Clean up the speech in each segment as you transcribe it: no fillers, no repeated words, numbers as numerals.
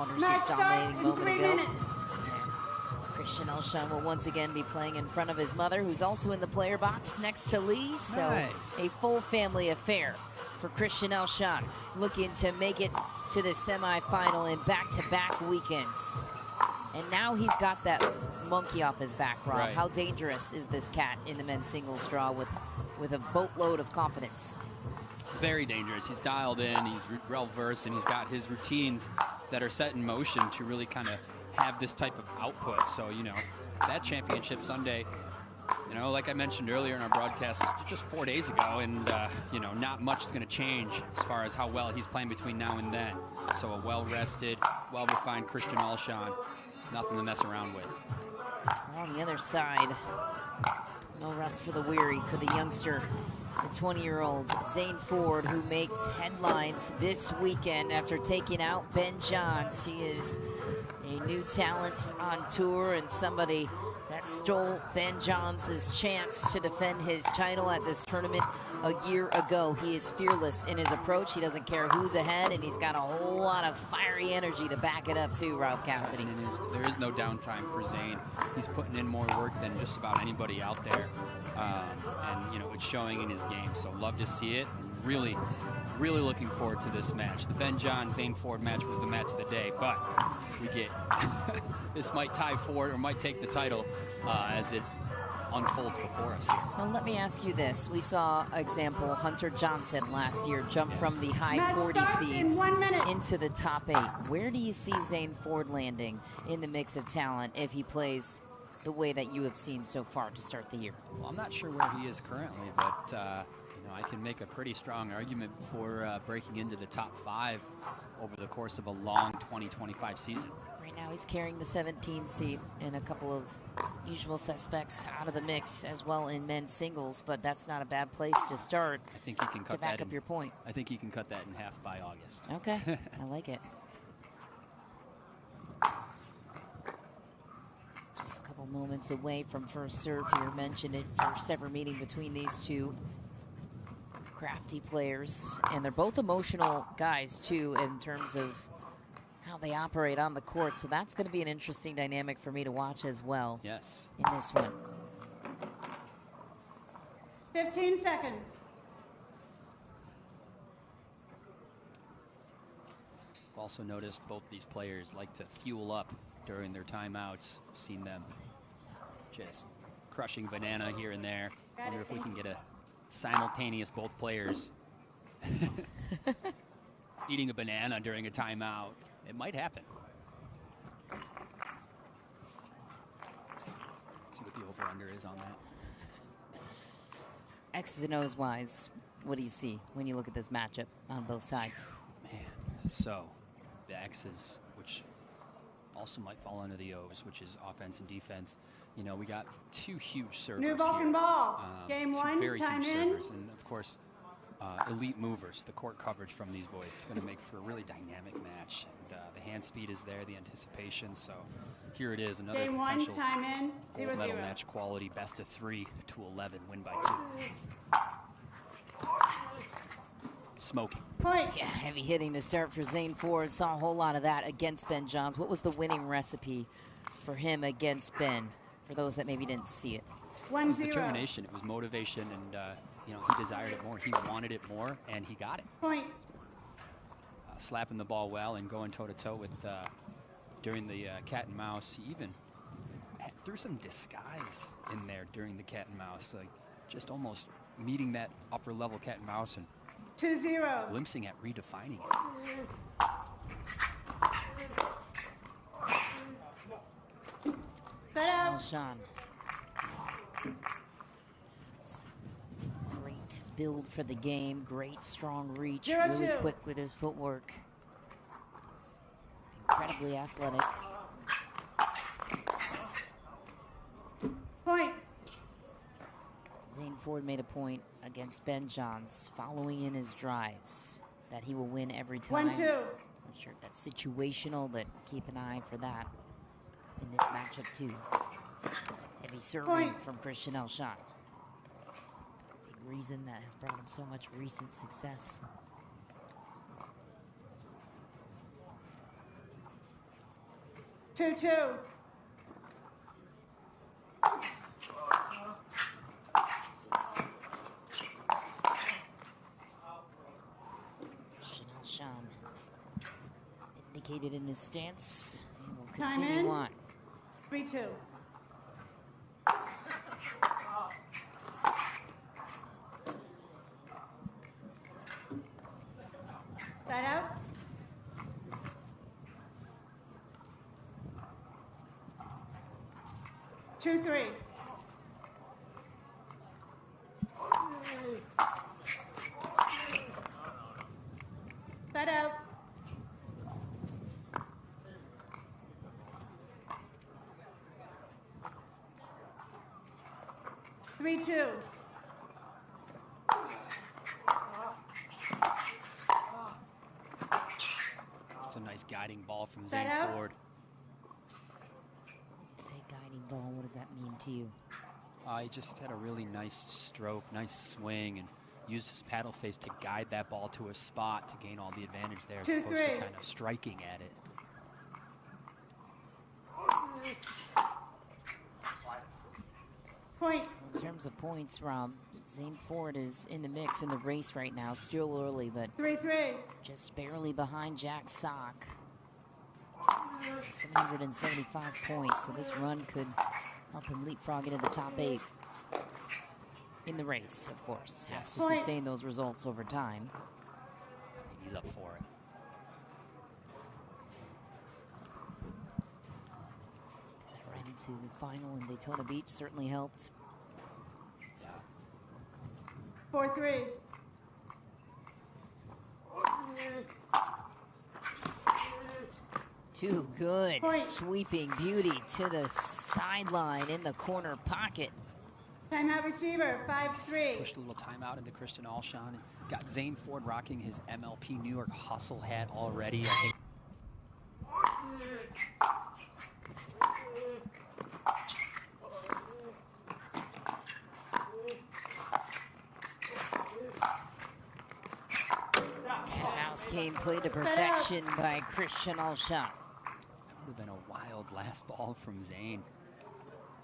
Waters just dominating a moment ago. Christian Alshon will once again be playing in front of his mother, who's also in the player box next to Lee. So a full family affair for Christian Alshon, looking to make it to the semifinal in back-to-back weekends. And now he's got that monkey off his back, Rob. Right. How dangerous is this cat in the men's singles draw with a boatload of confidence? Very dangerous. He's dialed in, he's well-versed, and he's got his routines that are set in motion to really kind of have this type of output. So, you know, that championship Sunday, you know, like I mentioned earlier in our broadcast, just 4 days ago, and, you know, not much is going to change as far as how well he's playing between now and then. So a well-rested, well-refined Christian Alshon, nothing to mess around with. On the other side, no rest for the weary for the youngster, the 20-year-old Zane Ford, who makes headlines this weekend after taking out Ben Johns. He is a new talent on tour and somebody that stole Ben Johns' chance to defend his title at this tournament a year ago. He is fearless in his approach. He doesn't care who's ahead, and he's got a whole lot of fiery energy to back it up too, Rob Cassidy. There is no downtime for Zane. He's putting in more work than just about anybody out there. And, you know, it's showing in his game, so love to see it. Really, really looking forward to this match. The Ben John Zane Ford match was the match of the day, but we get this might tie Ford or might take the title as it unfolds before us. So let me ask you this. We saw example Hunter Johnson last year jump from the high 40 seeds into the top 8. Where do you see Zane Ford landing in the mix of talent if he plays the way that you have seen so far to start the year? Well, I'm not sure where he is currently, but you know, I can make a pretty strong argument for breaking into the top 5 over the course of a long 2025 season. Right now he's carrying the 17 seed and a couple of usual suspects out of the mix as well in men's singles, but that's not a bad place to start. I think he can cut to back up your point. I think he can cut that in half by August. Okay, I like it. Just a couple moments away from first serve here. Mentioned it, first ever meeting between these two crafty players, and they're both emotional guys too in terms of how they operate on the court, so that's going to be an interesting dynamic for me to watch as well. Yes. In this one. 15 seconds. I've also noticed both these players like to fuel up during their timeouts. I've seen them just crushing banana here and there. I wonder if we can get a simultaneous both players eating a banana during a timeout. It might happen. See what the over-under is on that. X's and O's wise, what do you see when you look at this matchup on both sides? Man, so the X's, which also might fall under the O's, which is offense and defense. You know, we got two huge servers New Vulcan ball. Game one, very time huge in. servers, and of course, elite movers. The court coverage from these boys. It's going to make for a really dynamic match. And the hand speed is there, the anticipation. So here it is, another Game potential one, time in. gold medal 0-0. match quality, best of 3 to 11, win by 2. Smoking. Point. Yeah, heavy hitting to start for Zane Ford. Saw a whole lot of that against Ben Johns. What was the winning recipe for him against Ben, for those that maybe didn't see it? 1-0. It was determination, it was motivation, and you know, he desired it more, he wanted it more, and he got it. Point. Slapping the ball well and going toe-to-toe with, during the cat and mouse. He even threw some disguise in there during the cat and mouse, like just almost meeting that upper level cat and mouse and 2-0. glimpsing at redefining it. Alshon. Great build for the game, great strong reach, 0-2. really quick with his footwork. Incredibly athletic. Point. Zane Ford made a point against Ben Johns, following in his drives, that he will win every time. 1-2. Not sure if that's situational, but keep an eye for that in this matchup too. Heavy serving Point. from Christian Alshon. Big reason that has brought him so much recent success. 2-2. Alshon indicated in his stance. And will Time continue in. on. 3-2. Side out. Two, 3. Side out. 3-2. It's a nice guiding ball from Side Zane out. Ford. You say guiding ball, what does that mean to you? He just had a really nice stroke, nice swing, and used his paddle face to guide that ball to a spot to gain all the advantage there, as 2-3. opposed to kind of striking at it. Point. In terms of points, Rob, Zane Ford is in the mix in the race right now. Still early, but 3-3. just barely behind Jack Sock. 775 points, so this run could help him leapfrog into the top 8 in the race, of course. Has to Point. sustain those results over time. He's up for it. Right into the final in Daytona Beach certainly helped. 4-3. Too good. Point. Sweeping beauty to the sideline in the corner pocket. Timeout receiver, 5-3. Pushed a little timeout into Christian Alshon. Got Zane Ford rocking his MLP New York Hustle hat already. I think. House game played to perfection by Christian Alshon. That would have been a wild last ball from Zane.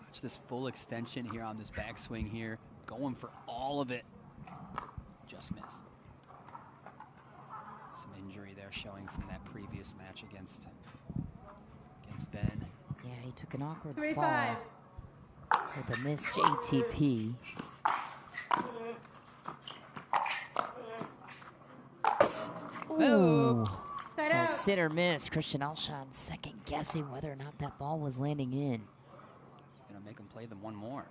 Watch this full extension here on this backswing here. Going for all of it. Just miss. Some injury there showing from that previous match against Ben. Yeah, he took an awkward 3-5. fall with a missed ATP. Ooh. Side A out. sit or miss. Christian Alshon second guessing whether or not that ball was landing in. Gonna make him play them one more.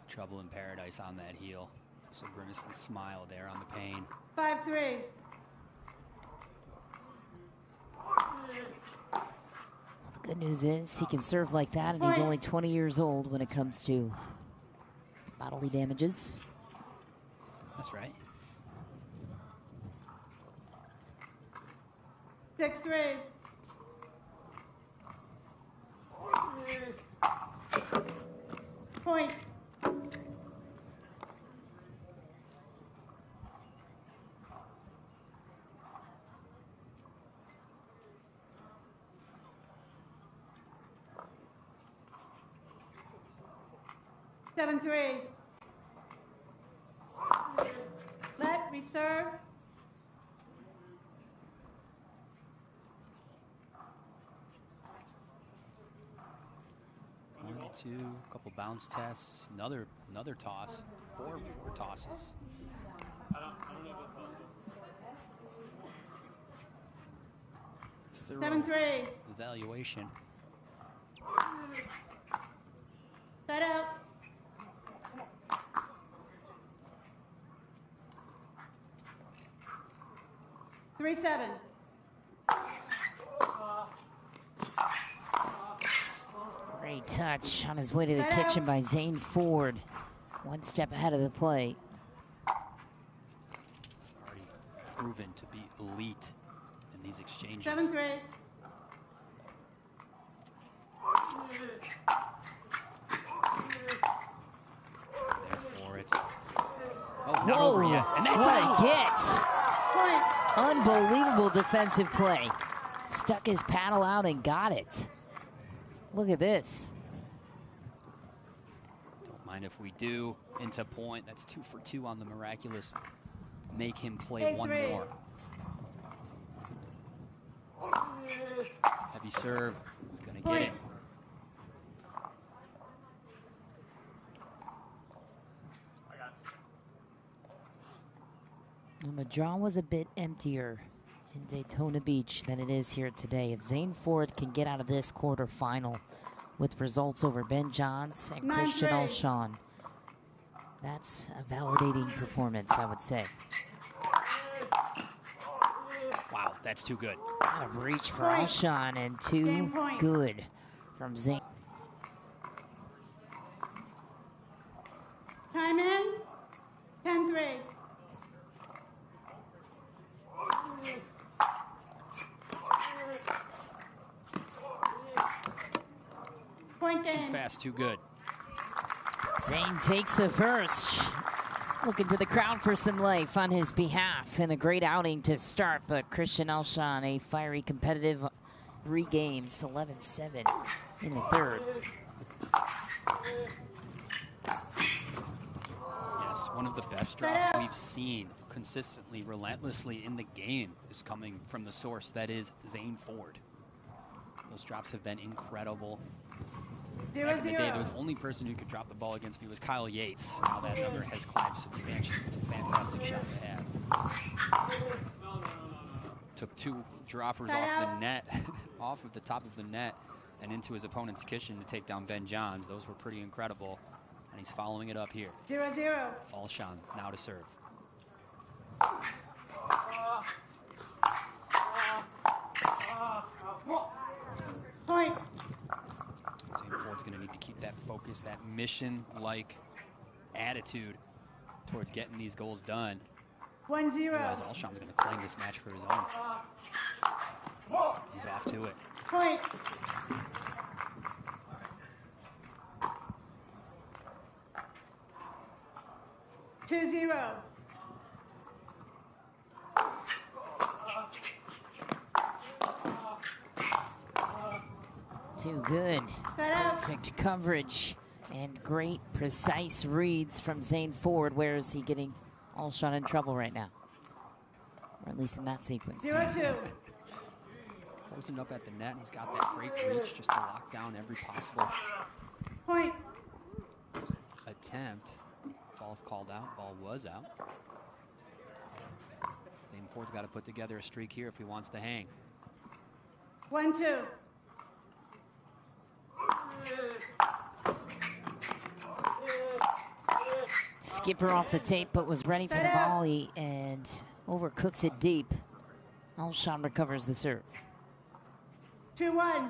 Trouble in paradise on that heel. Just a grimacing smile there on the pane. 5-3. Well, the good news is he can serve like that, and he's only 20 years old when it comes to bodily damages. That's right. 6-3. Point. Seven, 3. Let, reserve. One, two, couple bounce tests, another toss, four tosses. Thorough 7-3. evaluation. Side out. 3-7. Great touch on his way to the kitchen by Zane Ford. One step ahead of the plate. It's already proven to be elite in these exchanges. 7-3. There for it. Oh, not Whoa, over yet. And that's what out. a get. Point. Unbelievable defensive play. Stuck his paddle out and got it. Look at this. Don't mind if we do. Into point. That's 2 for 2 on the miraculous. Make him play one more. Heavy serve. He's going to get it. And the draw was a bit emptier in Daytona Beach than it is here today. If Zane Ford can get out of this quarterfinal with results over Ben Johns and Christian Alshon, that's a validating performance, I would say. Wow, that's too good. Out of reach for Alshon and too good from Zane. Time in. 10-3. Point game. Too fast, too good. Zane takes the first. Looking to the crowd for some life on his behalf, and a great outing to start, but Christian Alshon, a fiery, competitive 3 games, 11-7 in the third. Yes, one of the best drops we've seen consistently, relentlessly in the game is coming from the source that is Zane Ford. Those drops have been incredible. Back in the day, the only person who could drop the ball against me was Kyle Yates. Now that number has climbed substantially. It's a fantastic shot to have. Took 2 droppers off the net, off of the top of the net, and into his opponent's kitchen to take down Ben Johns. Those were pretty incredible. And he's following it up here. 0-0. Alshon now to serve. Point. Zane Ford's going to need to keep that focus, that mission-like attitude towards getting these goals done. 1-0. Otherwise, Alshon's going to claim this match for his own. He's off to it. Point. Two 0. Too good. Perfect coverage and great, precise reads from Zane Ford. Where is he getting Alshon in trouble right now? Or at least in that sequence. 0-2. Closing up at the net. He's got that great reach just to lock down every possible Point. attempt. Ball's called out. Ball was out. Zane Ford's got to put together a streak here if he wants to hang. 1-2. Skipper off the tape, but was ready for the volley and overcooks it deep. Alshon recovers the serve. 2-1.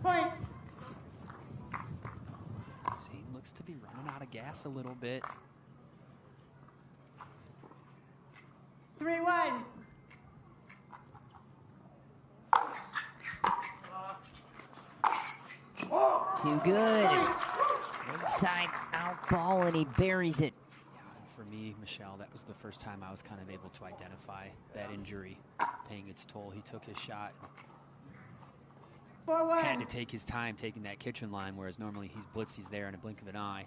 Point. Zane looks to be running out of gas a little bit. 3-1. Too good. Inside out ball, and he buries it. Yeah, and for me, Michelle, that was the first time I was kind of able to identify that injury paying its toll. He took his shot. 4-1. Had to take his time taking that kitchen line, whereas normally he's blitzed, he's there in a blink of an eye.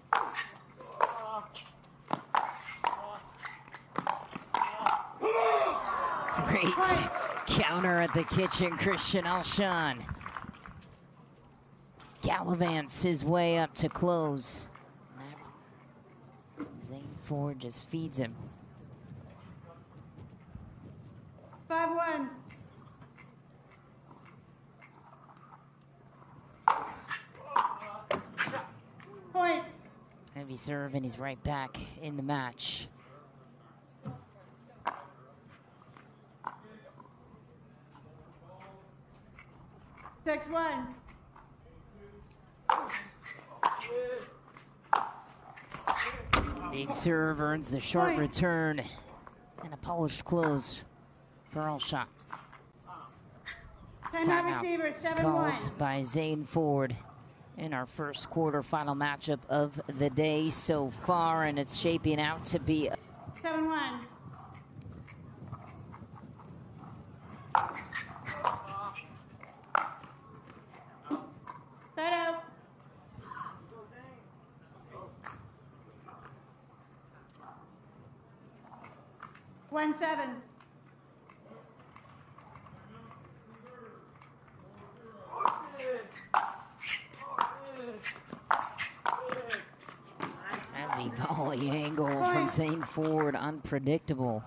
Great counter at the kitchen, Christian Alshon. Gallivants his way up to close. Zane Ford just feeds him. 5-1. Point. Heavy serve, and he's right back in the match. Six 1. Big serve earns the short return, and a polished close for Alshon. Timeout receiver, 7-1. Called by Zane Ford. in our first quarterfinal matchup of the day so far, and it's shaping out to be 7-1. Side out. One 7. heavy volley angle from Zane Ford, unpredictable.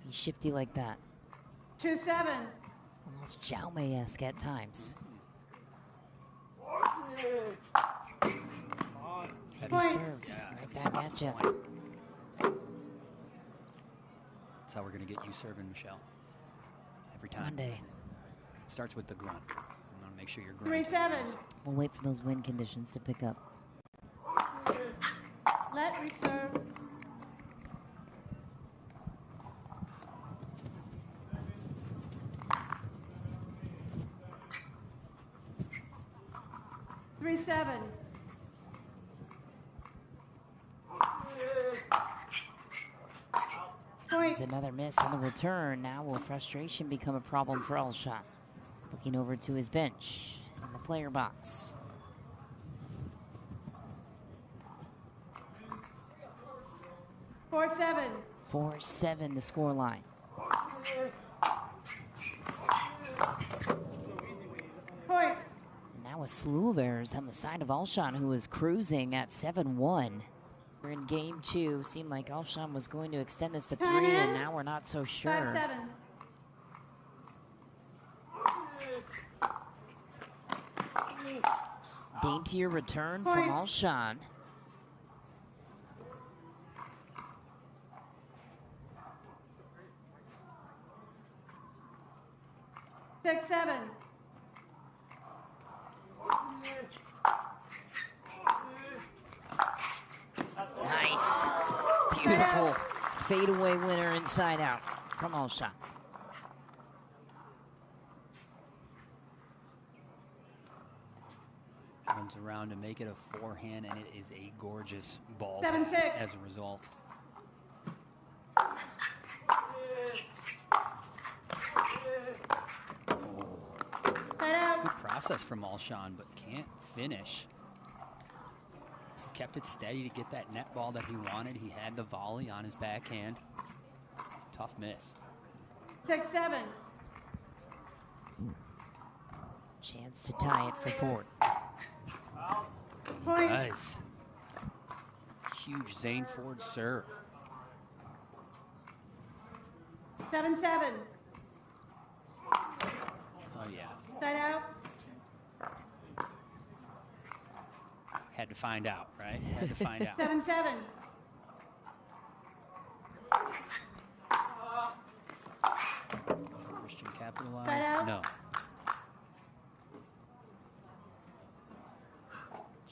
He's shifty like that. 2-7. Almost Jaume-esque at times. Heavy Point. serve, right back at you. That's how we're going to get you serving, Michelle. Every time. Monday. Starts with the grunt. I'm going to make sure you're grunting. 3-7. We'll wait for those wind conditions to pick up. Let reserve. Three 7. Point. It's another miss on the return. Now will frustration become a problem for Alshon? Looking over to his bench in the player box. Four 7. 4-7 the score line. Point. Now a slew of errors on the side of Alshon, who is cruising at 7-1. We're in game 2. Seemed like Alshon was going to extend this to 3, and now we're not so sure. 5-7. Daintier return from Alshon. Six 7. Nice. Beautiful fadeaway winner inside out from Alshon. Runs around to make it a forehand, and it is a gorgeous ball 7-6. as a result. Side out. Good process from Alshon, but can't finish. He kept it steady to get that net ball that he wanted. He had the volley on his backhand. Tough miss. 6-7. Chance to tie it for Ford. Point. Nice. Huge Zane Ford serve. 7-7. Oh, yeah. Side out. Had to find out, right? Had to find out. 7-7. Christian capitalized? Side out. No.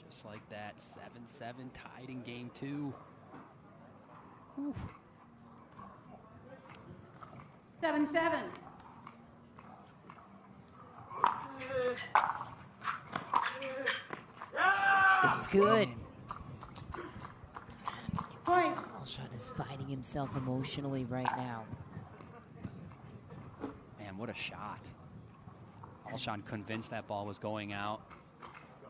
Just like that, 7-7 tied in game 2. Whew. 7-7. That's good. Point. Alshon is fighting himself emotionally right now. Man, what a shot. Alshon convinced that ball was going out.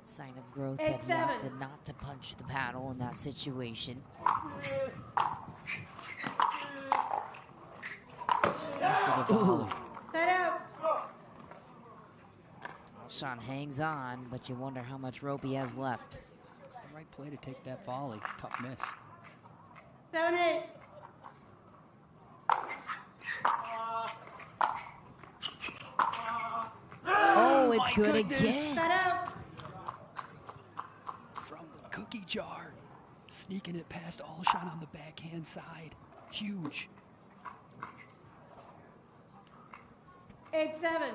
Sign of growth 8-7. that he opted not to punch the paddle in that situation. For the volley. Side out. Alshon hangs on, but you wonder how much rope he has left. It's the right play to take that volley. Tough miss. 7-8. Oh, it's my good goodness. again. Side out. From the cookie jar. Sneaking it past Alshon on the backhand side. Huge. 8-7.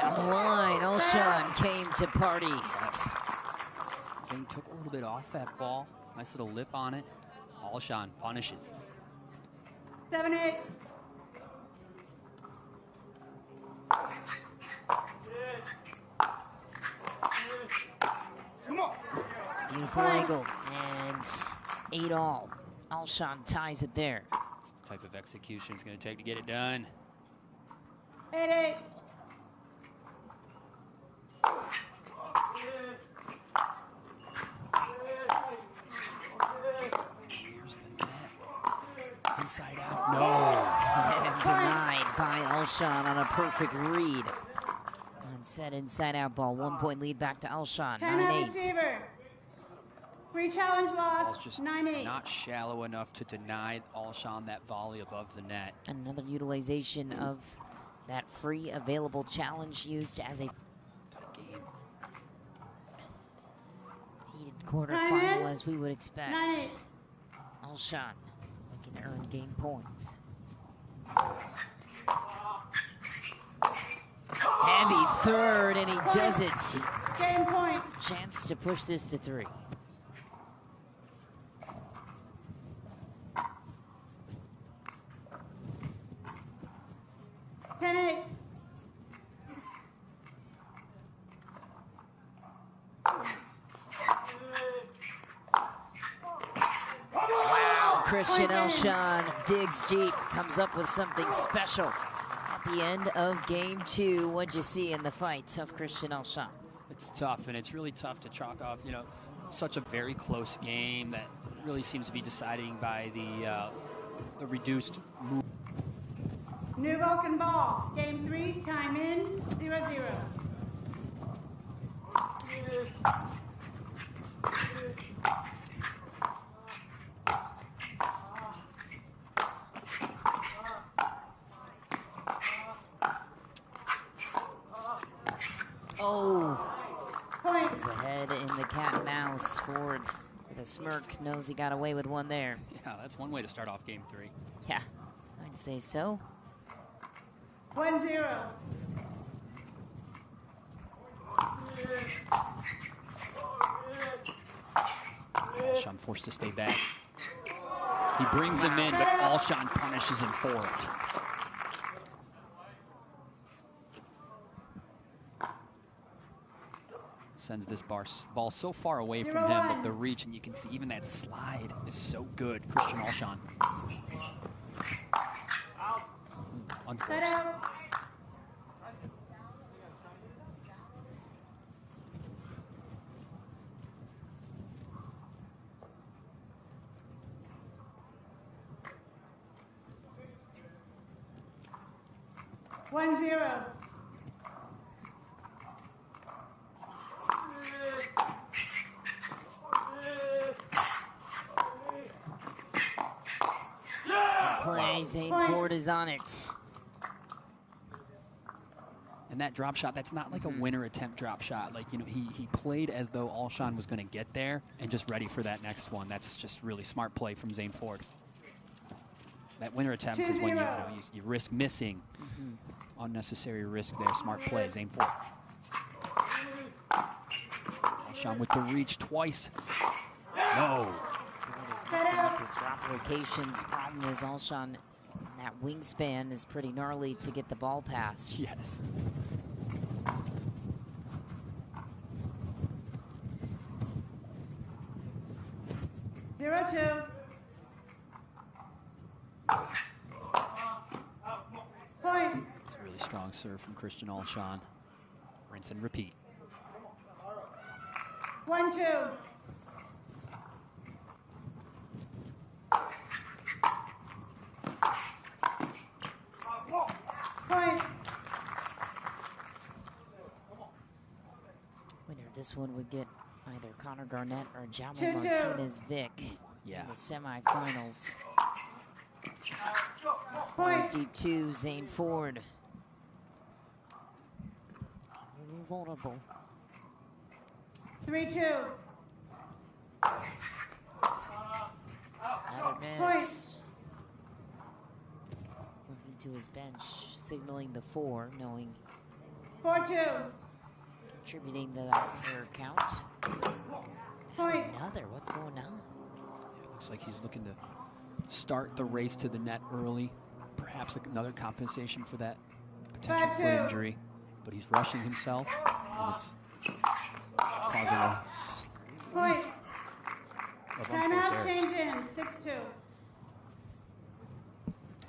Down the line, Alshon came to party. Yes. Zane took a little bit off that ball. Nice little lip on it. Alshon punishes. 7-8. Beautiful angle, and 8-all. Alshon ties it there. It's the type of execution it's going to take to get it done. 8-8. Here's the net. Inside out. No. And denied by Alshon on a perfect read. On set inside out ball. 1 point lead back to Alshon. 10-8 9-8. receiver. Free challenge Ball's loss. just 9-8. not shallow enough to deny Alshon that volley above the net. Another utilization of that free available challenge used as a Tight game. heated quarterfinal, 9-8. as we would expect. 9-8. Alshon looking to earn game points. Heavy third, and he does it. Game point. Chance to push this to 3. Christian Alshon digs deep, comes up with something special at the end of game 2. What'd you see in the fight of Christian Alshon? It's tough, and it's really tough to chalk off, you know, such a very close game that really seems to be deciding by the reduced move. New Vulcan ball. Game 3, time in, 0-0. Oh, Point. he's ahead in the cat and mouse. Ford with a smirk knows he got away with one there. Yeah, that's one way to start off game 3. Yeah, I'd say so. 1-0. Alshon forced to stay back. He brings him in, but Alshon punishes him for it. Sends this ball so far away from him, but the reach, and you can see even that slide is so good. Christian Alshon. Set Unforced. out. One zero. Play, Zane Ford is on it. And that drop shot, that's not like a winner attempt drop shot. Like, you know, he played as though Alshon was going to get there and just ready for that next one. That's just really smart play from Zane Ford. That winner attempt is when you risk missing. Unnecessary risk there. Smart play, Zane Ford. Alshon with the reach twice. No. Ford is mixing up his drop locations. Problem is Alshon, that wingspan is pretty gnarly to get the ball past. Yes. Zero two. Point. It's a really strong serve from Christian Alshon. Rinse and repeat. 1-2. Point. Winner of this one would get either Connor Garnett or Jaume 2-2. Martinez-Vick Yeah. in the semifinals. Point. Balls deep 2, Zane Ford. A little vulnerable. 3-2. Another miss. Looking to his bench, signaling the 4, knowing 4-2. Contributing to that error count. Point. Another, what's going on? Yeah, looks like he's looking to start the race to the net early. Perhaps another compensation for that potential foot 5-2. injury. But he's rushing himself, and it's causing a Point. of unforced Timeout, errors. change in, 6-2.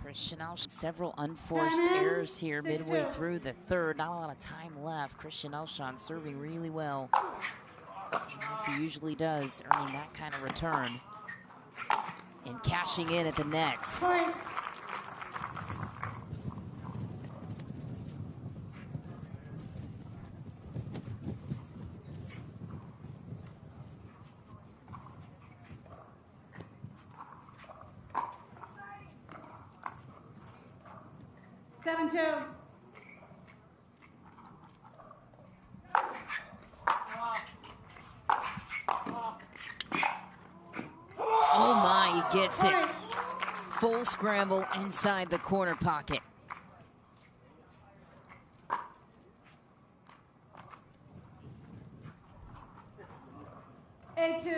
Christian Alshon, several unforced Time in, errors here 6-2. midway through the third. Not a lot of time left. Christian Alshon serving really well, as he usually does, earning that kind of return and cashing in at the net. Point. Seven, 2. Oh my, he gets it. Point. Full scramble inside the corner pocket. Eight, 2.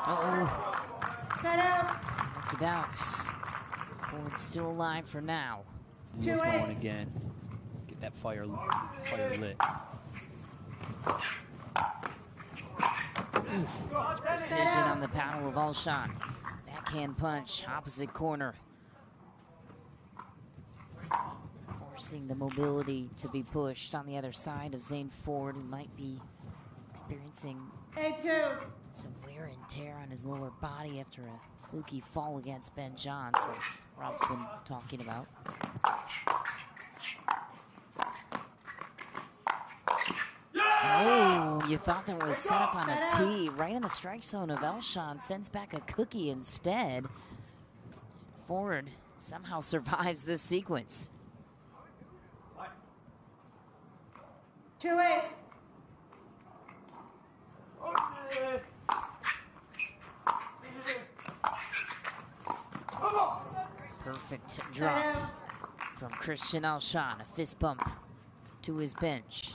Uh-oh, Set out. lucky bounce. Ford's still alive for now. Wheels 2-8. going again. Get that fire lit. Such precision on the paddle of Alshon. Backhand punch, opposite corner. Forcing the mobility to be pushed on the other side of Zane Ford, who might be experiencing 8-2. some wear and tear on his lower body after a fluky fall against Ben Johns, as Rob's been talking about. Oh, you thought there was set up on a tee right in the strike zone of Alshon. Sends back a cookie instead. Ford somehow survives this sequence. 2-8. Perfect drop from Christian Alshon. A fist bump to his bench.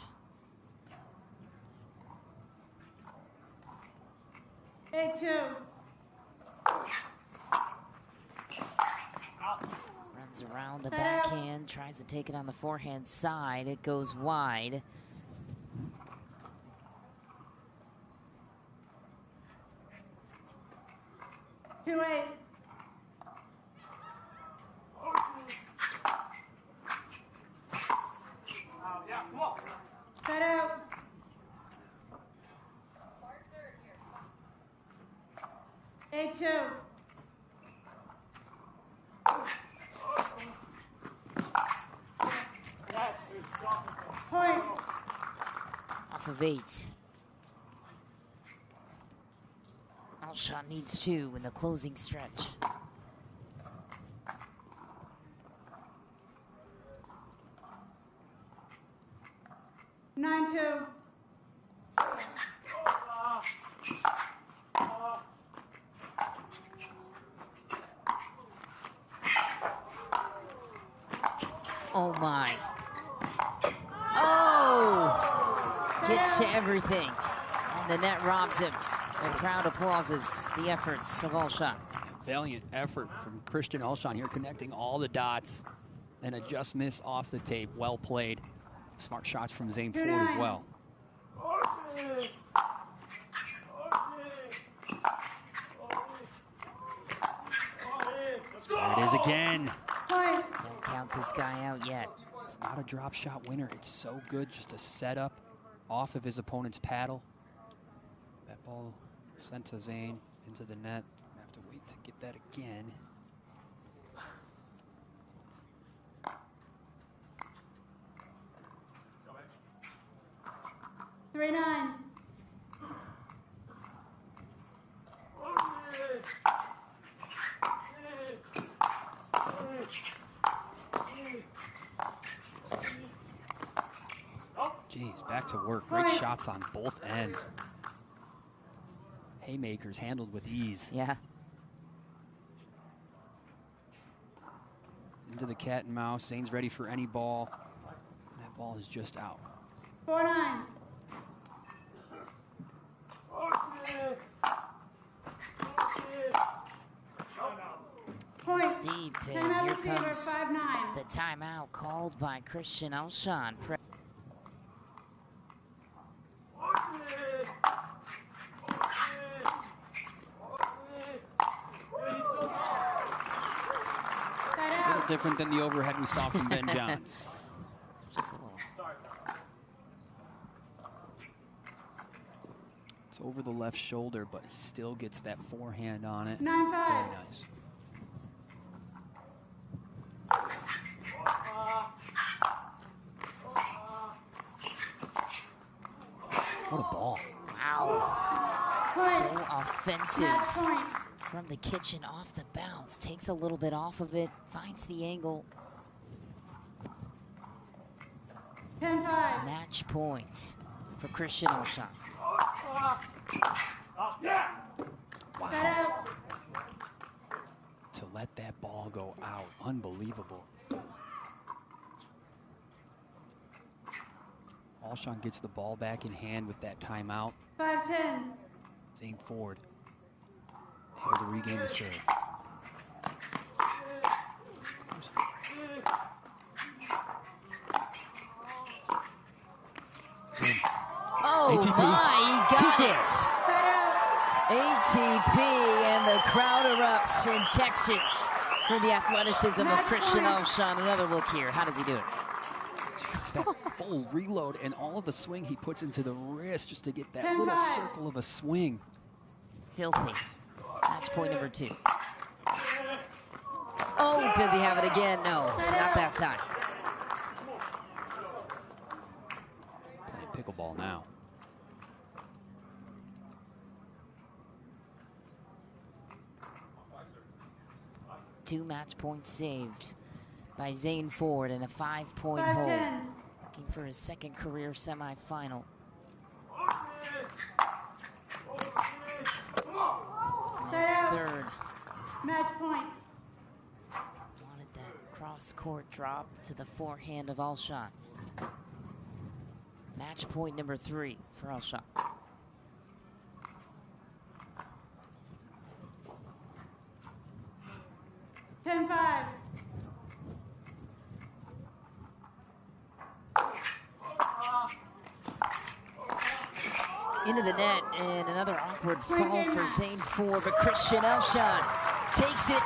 8-2. Runs around the backhand, tries to take it on the forehand side. It goes wide. Two, 8. Set out. Eight, 2. Point. Off of 8. Alshon needs 2 in the closing stretch. Nine, 2. Oh my. Oh! Gets to everything. And the net robs him. The crowd applauses the efforts of Alshon. Valiant effort from Christian Alshon here, connecting all the dots. And a just miss off the tape. Well played. Smart shots from Zane Ford as well. There it is again. Point. Don't count this guy out yet. It's not a drop shot winner. It's so good just to set up off of his opponent's paddle. That ball sent to Zane into the net. Gonna have to wait to get that again. Three, 9. Jeez, back to work. Great shots on both ends. Haymakers handled with ease. Yeah. Into the cat and mouse. Zane's ready for any ball. And that ball is just out. 4-9. Point. It's deep, and Timeout here receiver, comes 5-9. the timeout called by Christian Alshon. A little different than the overhead we saw from Ben Johns. Just a little. It's over the left shoulder, but he still gets that forehand on it. 9-5. Very nice. What a ball. Wow. Point. So offensive. Match point. From the kitchen off the bounce. Takes a little bit off of it. Finds the angle. 10-5. Match point for Christian Alshon. Wow. To let that ball go out. Unbelievable. Alshon gets the ball back in hand with that timeout. 5-10. Zane Ford able to regain the serve. Zane. Oh ATP. my, he got Too it. ATP, and the crowd erupts in Texas for the athleticism of Christian Alshon. Another look here. How does he do it? It's that full reload and all of the swing he puts into the wrist just to get that little circle of a swing. Filthy. Match point number 2. Oh, does he have it again? No, not that time. Playing pickleball now. Two match points saved by Zane Ford and a 5-point hold. 5-10. Looking for his second career semifinal. And there's third. Match point. Wanted that cross-court drop to the forehand of Alshon. Match point number 3 for Alshon. Into the net, and another awkward fall for Zane Ford, but Christian Alshon takes it